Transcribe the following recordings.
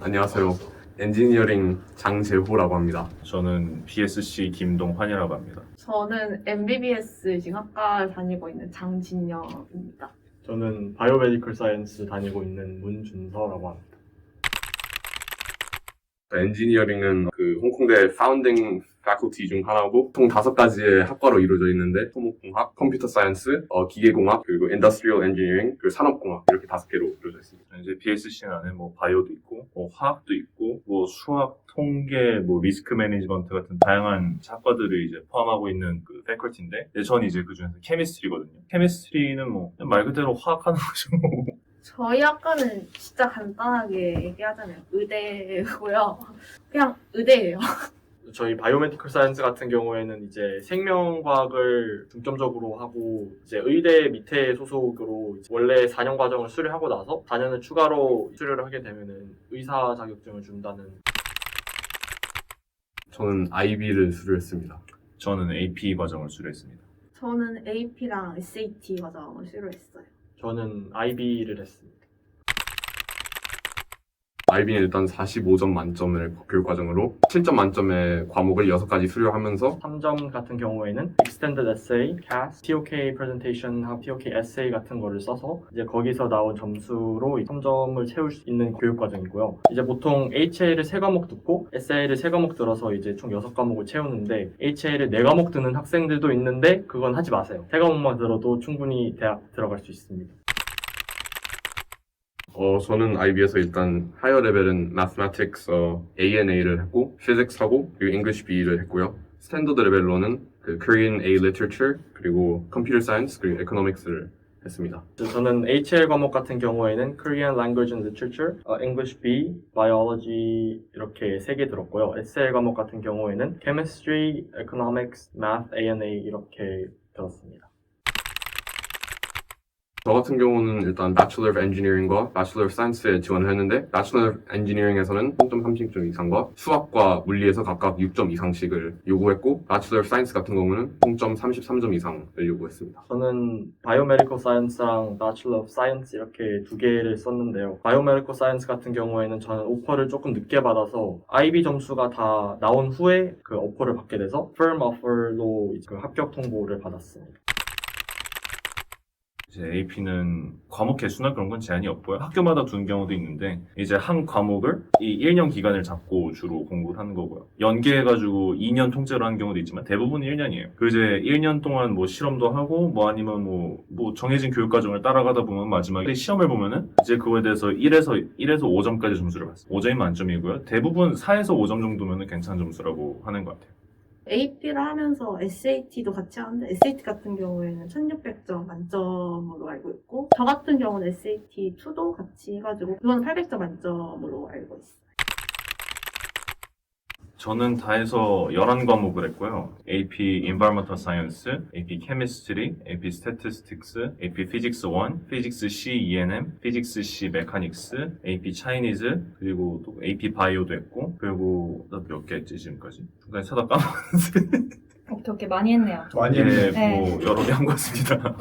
안녕하세요. 엔지니어링 장재호라고 합니다. 저는 BSC 김동환이라고 합니다. 저는 MBBS 징학과를 다니고 있는 장진영입니다. 저는 바이오메디컬 사이언스 다니고 있는 문준서라고 합니다. 엔지니어링은 그 홍콩대 파운딩 faculty 중 하나고 총 5가지의 학과로 이루어져 있는데 토목공학, 컴퓨터 사이언스, 기계공학, 그리고 인더스트리얼 엔지니어링, 그리고 산업공학 이렇게 5개로 이루어져 있습니다. 이제 BSC 안에 바이오도 있고, 화학도 있고, 수학, 통계, 리스크 매니지먼트 같은 다양한 학과들을 이제 포함하고 있는 그 패컬티인데, 저는 이제 그 중에서 케미스트리거든요. 케미스트리는 말 그대로 화학하는 거죠. 저희 학과는 진짜 간단하게 얘기하자면 의대고요. 그냥 의대예요. 저희 바이오메디컬 사이언스 같은 경우에는 이제 생명과학을 중점적으로 하고 이제 의대 밑에 소속으로 이제 원래 4년 과정을 수료하고 나서 4년을 추가로 수료를 하게 되면은 의사 자격증을 준다는. 저는 IB를 수료했습니다. 저는 AP 과정을 수료했습니다. 저는 AP랑 SAT 과정을 수료했어요. 저는 IB를 했습니다. IB는 일단 45점 만점을 교육과정으로 7점 만점의 과목을 6가지 수료하면서 3점 같은 경우에는 Extended Essay, CAS, TOK Presentation, TOK Essay 같은 거를 써서 이제 거기서 나온 점수로 3점을 채울 수 있는 교육과정이고요. 이제 보통 HA를 3과목 듣고 SA를 3과목 들어서 이제 총 6과목을 채우는데 HA를 4과목 듣는 학생들도 있는데 그건 하지 마세요. 3과목만 들어도 충분히 대학 들어갈 수 있습니다. 저는 IB에서 일단 하이어 레벨은 Mathematics ANA를 했고 Physics 하고 그리고 English B를 했고요. 스탠더드 레벨로는 그 Korean A Literature 그리고 Computer Science 그리고 Economics를 했습니다. 저는 HL 과목 같은 경우에는 Korean Language and Literature, English B, Biology 이렇게 3개 들었고요. SL 과목 같은 경우에는 Chemistry, Economics, Math, ANA 이렇게 들었습니다. 저 같은 경우는 일단 Bachelor of Engineering과 Bachelor of Science에 지원을 했는데 Bachelor of Engineering에서는 0.30점 이상과 수학과 물리에서 각각 6점 이상씩을 요구했고 Bachelor of Science 같은 경우는 0.33점 이상을 요구했습니다. 저는 Biomedical Science랑 Bachelor of Science 이렇게 2개를 썼는데요. Biomedical Science 같은 경우에는 저는 오퍼를 조금 늦게 받아서 IB 점수가 다 나온 후에 그 오퍼를 받게 돼서 Firm Offer로 그 합격 통보를 받았습니다. 이제 AP는 과목 개수나 그런 건 제한이 없고요. 학교마다 두는 경우도 있는데 이제 한 과목을 이 1년 기간을 잡고 주로 공부를 하는 거고요. 연계해가지고 2년 통째로 하는 경우도 있지만 대부분이 1년이에요. 그 이제 1년 동안 실험도 하고 아니면 정해진 교육 과정을 따라가다 보면 마지막에 시험을 보면은 이제 그거에 대해서 1에서 5점까지 점수를 받습니다. 5점이 만점이고요. 대부분 4에서 5점 정도면은 괜찮은 점수라고 하는 것 같아요. AP를 하면서 SAT도 같이 하는데 SAT 같은 경우에는 1600점 만점으로 알고 있고 저 같은 경우는 SAT2도 같이 해가지고 그건 800점 만점으로 알고 있어요. 저는 다 해서 11과목을 했고요. AP Environmental Science, AP Chemistry, AP Statistics, AP Physics 1, Physics C E&M, Physics C Mechanics, AP Chinese, 그리고 또 AP Bio도 했고, 그리고 몇 개 했지 지금까지? 중간에 찾아 까먹었는데. 오케이, 많이 했네요. 많이 했네. 네. 여러 개 한 것 같습니다.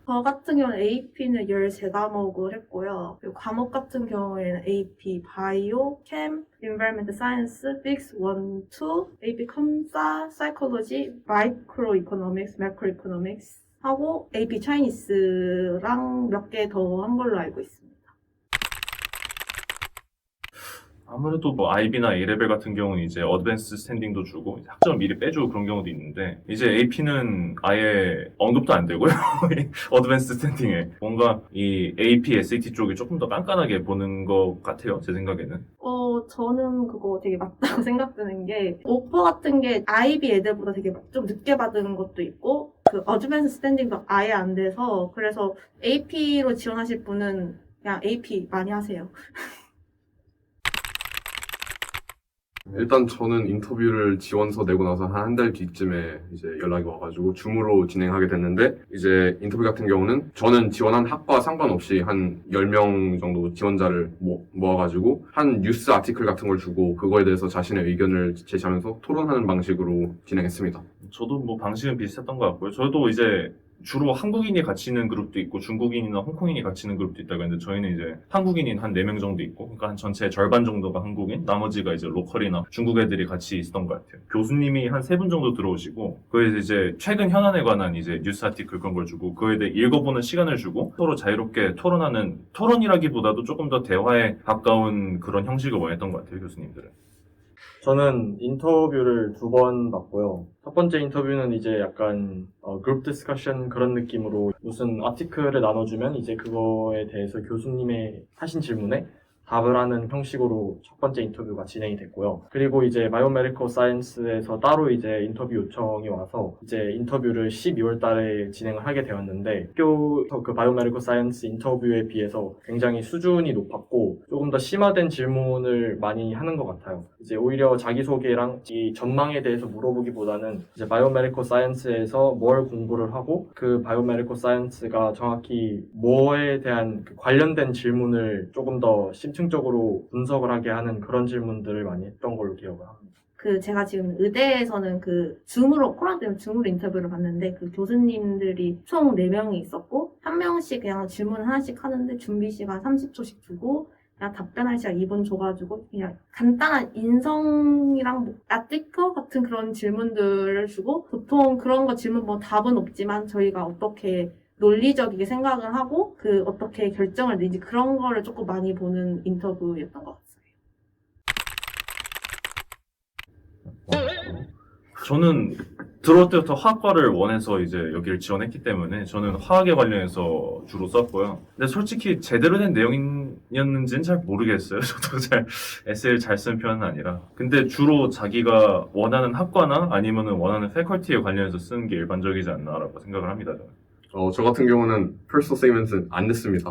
저 같은 경우는 AP는 13과목을 했고요. 그리고 과목 같은 경우에는 AP Bio, Chem, Environmental Science, Physics 1, 2, AP Comsa, Psychology, Microeconomics, Macroeconomics 하고 AP Chinese랑 몇 개 더 한 걸로 알고 있습니다. 아무래도 IB나 A레벨 같은 경우는 이제 어드밴스 스탠딩도 주고 학점을 미리 빼주고 그런 경우도 있는데 이제 AP는 아예 언급도 안 되고요. 어드밴스 스탠딩에 뭔가 이 AP, SAT 쪽이 조금 더 깐깐하게 보는 것 같아요. 제 생각에는. 저는 그거 되게 맞다고 생각드는 게 오퍼 같은 게 IB 애들보다 되게 좀 늦게 받은 것도 있고 그 어드밴스 스탠딩도 아예 안 돼서 그래서 AP로 지원하실 분은 그냥 AP 많이 하세요. 일단 저는 인터뷰를 지원서 내고 나서 한 달 뒤쯤에 이제 연락이 와가지고 줌으로 진행하게 됐는데 이제 인터뷰 같은 경우는 저는 지원한 학과 상관없이 한 10명 정도 지원자를 모아가지고 한 뉴스 아티클 같은 걸 주고 그거에 대해서 자신의 의견을 제시하면서 토론하는 방식으로 진행했습니다. 저도 방식은 비슷했던 것 같고요. 저도 이제 주로 한국인이 같이 있는 그룹도 있고 중국인이나 홍콩인이 같이 있는 그룹도 있다고 했는데 저희는 이제 한국인인 한 4명 정도 있고 그러니까 한 전체 절반 정도가 한국인 나머지가 이제 로컬이나 중국 애들이 같이 있었던 것 같아요. 교수님이 한 3분 정도 들어오시고 그에 이제 최근 현안에 관한 이제 뉴스 아티클 그런 걸 주고 그에 대해 읽어보는 시간을 주고 서로 자유롭게 토론하는 토론이라기보다도 조금 더 대화에 가까운 그런 형식을 원했던 것 같아요. 교수님들은. 저는 인터뷰를 2번 봤고요. 첫 번째 인터뷰는 이제 약간 그룹 디스커션 그런 느낌으로 무슨 아티클을 나눠주면 이제 그거에 대해서 교수님의 하신 질문에 답을 하는 형식으로 첫 번째 인터뷰가 진행이 됐고요. 그리고 이제 바이오메디컬 사이언스에서 따로 이제 인터뷰 요청이 와서 이제 인터뷰를 12월 달에 진행을 하게 되었는데 학교에서 그 바이오메디컬 사이언스 인터뷰에 비해서 굉장히 수준이 높았고 조금 더 심화된 질문을 많이 하는 것 같아요. 이제 오히려 자기소개랑 이 전망에 대해서 물어보기보다는 이제 바이오메디컬 사이언스에서 뭘 공부를 하고 그 바이오메디컬 사이언스가 정확히 뭐에 대한 그 관련된 질문을 조금 더 심층적으로 분석을 하게 하는 그런 질문들을 많이 했던 걸로 기억을 합니다. 제가 지금 의대에서는 코로나 때문에 줌으로 인터뷰를 봤는데 그 교수님들이 총 4명이 있었고, 한 명씩 그냥 질문 하나씩 하는데 준비 시간 30초씩 주고, 그냥 답변할 시간 2분 줘가지고, 그냥 간단한 인성이랑 아티클 같은 그런 질문들을 주고, 보통 그런 거 질문 답은 없지만 저희가 어떻게 논리적이게 생각을 하고 어떻게 결정을 내지 그런 거를 조금 많이 보는 인터뷰였던 것 같아요. 저는 들어올 때부터 화학과를 원해서 이제 여기를 지원했기 때문에 저는 화학에 관련해서 주로 썼고요. 근데 솔직히 제대로 된 내용이었는지는 잘 모르겠어요. 저도 잘 에세이를 잘 쓴 편은 아니라. 근데 주로 자기가 원하는 학과나 아니면 원하는 패컬티에 관련해서 쓰는 게 일반적이지 않나라고 생각을 합니다. 저는. 저 같은 경우는 personal statement은 안 냈습니다.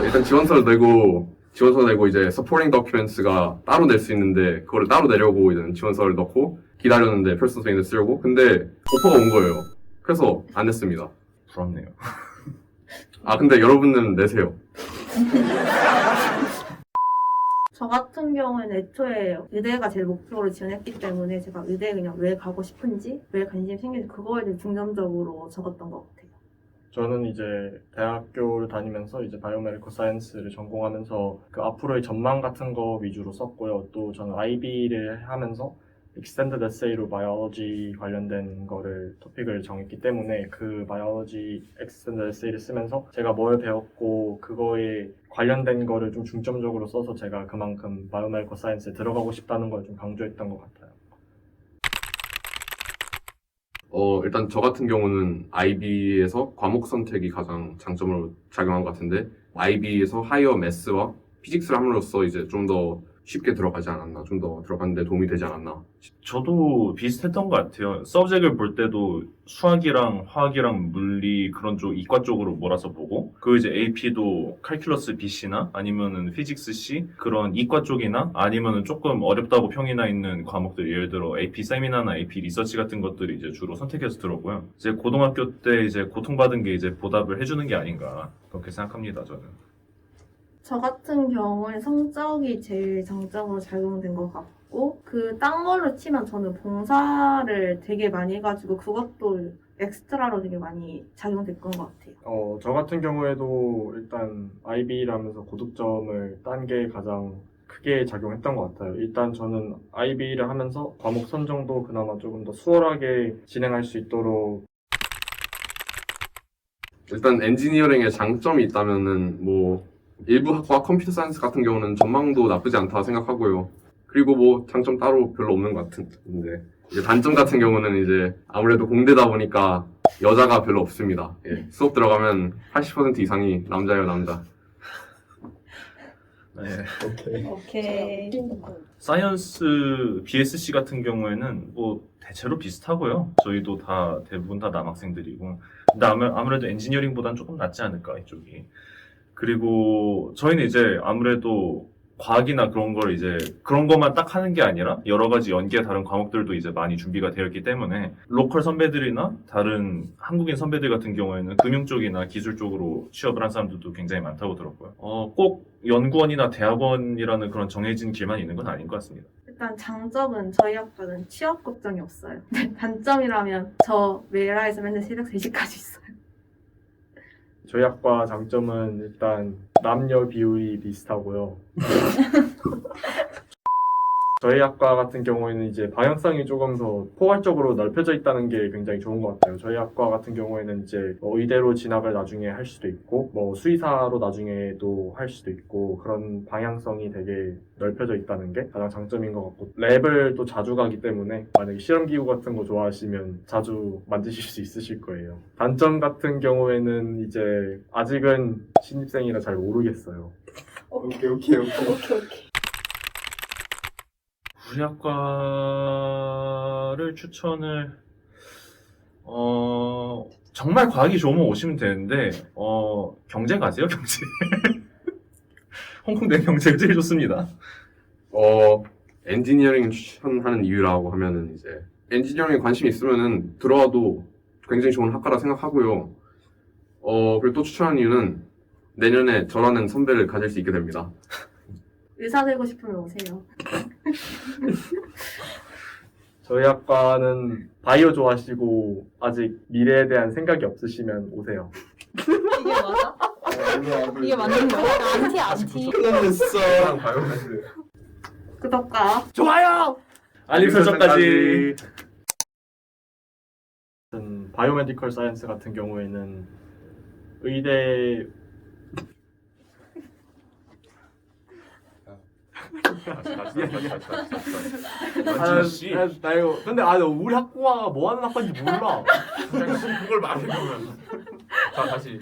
일단 지원서를 내고 이제 supporting documents가 따로 낼 수 있는데 그거를 따로 내려고 이제 지원서를 넣고 기다렸는데 personal statement 쓰려고. 근데 오퍼가 온 거예요. 그래서 안 냈습니다. 부럽네요. 근데 여러분은 내세요. 저 같은 경우에는 애초에 의대가 제일 목표로 지원했기 때문에 제가 의대에 그냥 왜 가고 싶은지, 왜 관심이 생긴지 그거에 대해 중점적으로 적었던 것 같아요. 저는 이제 대학교를 다니면서 이제 바이오메디컬 사이언스를 전공하면서 그 앞으로의 전망 같은 거 위주로 썼고요. 또 저는 IB를 하면서 Extended Essay로 바이올로지 관련된 거를 토픽을 정했기 때문에 그 바이올로지 Extended Essay를 쓰면서 제가 뭘 배웠고 그거에 관련된 거를 좀 중점적으로 써서 제가 그만큼 바이오메디컬 사이언스에 들어가고 싶다는 걸 좀 강조했던 것 같아요. 일단 저 같은 경우는 IB에서 과목 선택이 가장 장점으로 작용한 것 같은데, IB에서 하이어 매스와 피직스를 함으로써 이제 좀 더 쉽게 들어가지 않았나, 좀 더 들어가는데 도움이 되지 않았나. 저도 비슷했던 것 같아요. 서브젝트를 볼 때도 수학이랑 화학이랑 물리 그런 쪽 이과 쪽으로 몰아서 보고 그 이제 AP도 칼큘러스 BC나 아니면은 피직스 C 그런 이과 쪽이나 아니면은 조금 어렵다고 평이 나 있는 과목들 예를 들어 AP 세미나나 AP 리서치 같은 것들이 이제 주로 선택해서 들어오고요. 이제 고등학교 때 이제 고통받은 게 이제 보답을 해주는 게 아닌가 그렇게 생각합니다. 저는. 저 같은 경우에 성적이 제일 장점으로 작용된 것 같고, 딴 걸로 치면 저는 봉사를 되게 많이 해가지고 그것도 엑스트라로 되게 많이 작용됐던 것 같아요. 저 같은 경우에도 일단 IB라면서 고득점을 딴 게 가장 크게 작용했던 것 같아요. 일단 저는 IB를 하면서 과목 선정도 그나마 조금 더 수월하게 진행할 수 있도록 일단 엔지니어링의 장점이 있다면은 일부 학과 컴퓨터 사이언스 같은 경우는 전망도 나쁘지 않다 생각하고요. 그리고 장점 따로 별로 없는 것 같은데, 이제 단점 같은 경우는 이제 아무래도 공대다 보니까 여자가 별로 없습니다. 수업 들어가면 80% 이상이 남자예요, 남자. 네. 오케이. 사이언스 BSC 같은 경우에는 대체로 비슷하고요. 저희도 대부분 다 남학생들이고. 근데 아무래도 엔지니어링보다는 조금 낫지 않을까, 이쪽이. 그리고 저희는 이제 아무래도 과학이나 그런 것만 딱 하는 게 아니라 여러 가지 연계의 다른 과목들도 이제 많이 준비가 되어 있기 때문에 로컬 선배들이나 다른 한국인 선배들 같은 경우에는 금융 쪽이나 기술 쪽으로 취업을 한 사람들도 굉장히 많다고 들었고요. 꼭 연구원이나 대학원이라는 그런 정해진 길만 있는 건 아닌 것 같습니다. 일단 장점은 저희 학과는 취업 걱정이 없어요. 단점이라면 저 메라에서 맨날 새벽 3시까지 있어요. 저희 학과 장점은 일단 남녀 비율이 비슷하고요. 저희 학과 같은 경우에는 이제 방향성이 조금 더 포괄적으로 넓혀져 있다는 게 굉장히 좋은 것 같아요. 저희 학과 같은 경우에는 이제 의대로 진학을 나중에 할 수도 있고, 수의사로 나중에도 할 수도 있고, 그런 방향성이 되게 넓혀져 있다는 게 가장 장점인 것 같고, 랩을 또 자주 가기 때문에 만약에 실험기구 같은 거 좋아하시면 자주 만드실 수 있으실 거예요. 단점 같은 경우에는 이제 아직은 신입생이라 잘 모르겠어요. 오케이. 우리 학과를 추천을 정말 과학이 좋으면 오시면 되는데 경제 가세요, 경제. 홍콩대 경제가 제일 좋습니다. 엔지니어링 추천하는 이유라고 하면은 이제 엔지니어링에 관심이 있으면은 들어와도 굉장히 좋은 학과라 생각하고요. 그리고 또 추천하는 이유는 내년에 저라는 선배를 가질 수 있게 됩니다. 의사 되고 싶으면 오세요. 저희 학과는 바이오 좋아하시고 아직 미래에 대한 생각이 없으시면 오세요. 이게 맞아? 이게 맞는 거야? 안티. 끝났어. 바이오매스. 구독과 좋아요. 알림 설정까지. 바이오메디컬 사이언스 같은 경우에는 의대 나 이거 근데 우리 학과가 뭐 하는 학과인지 몰라. 그걸 말해 보면. 자 다시.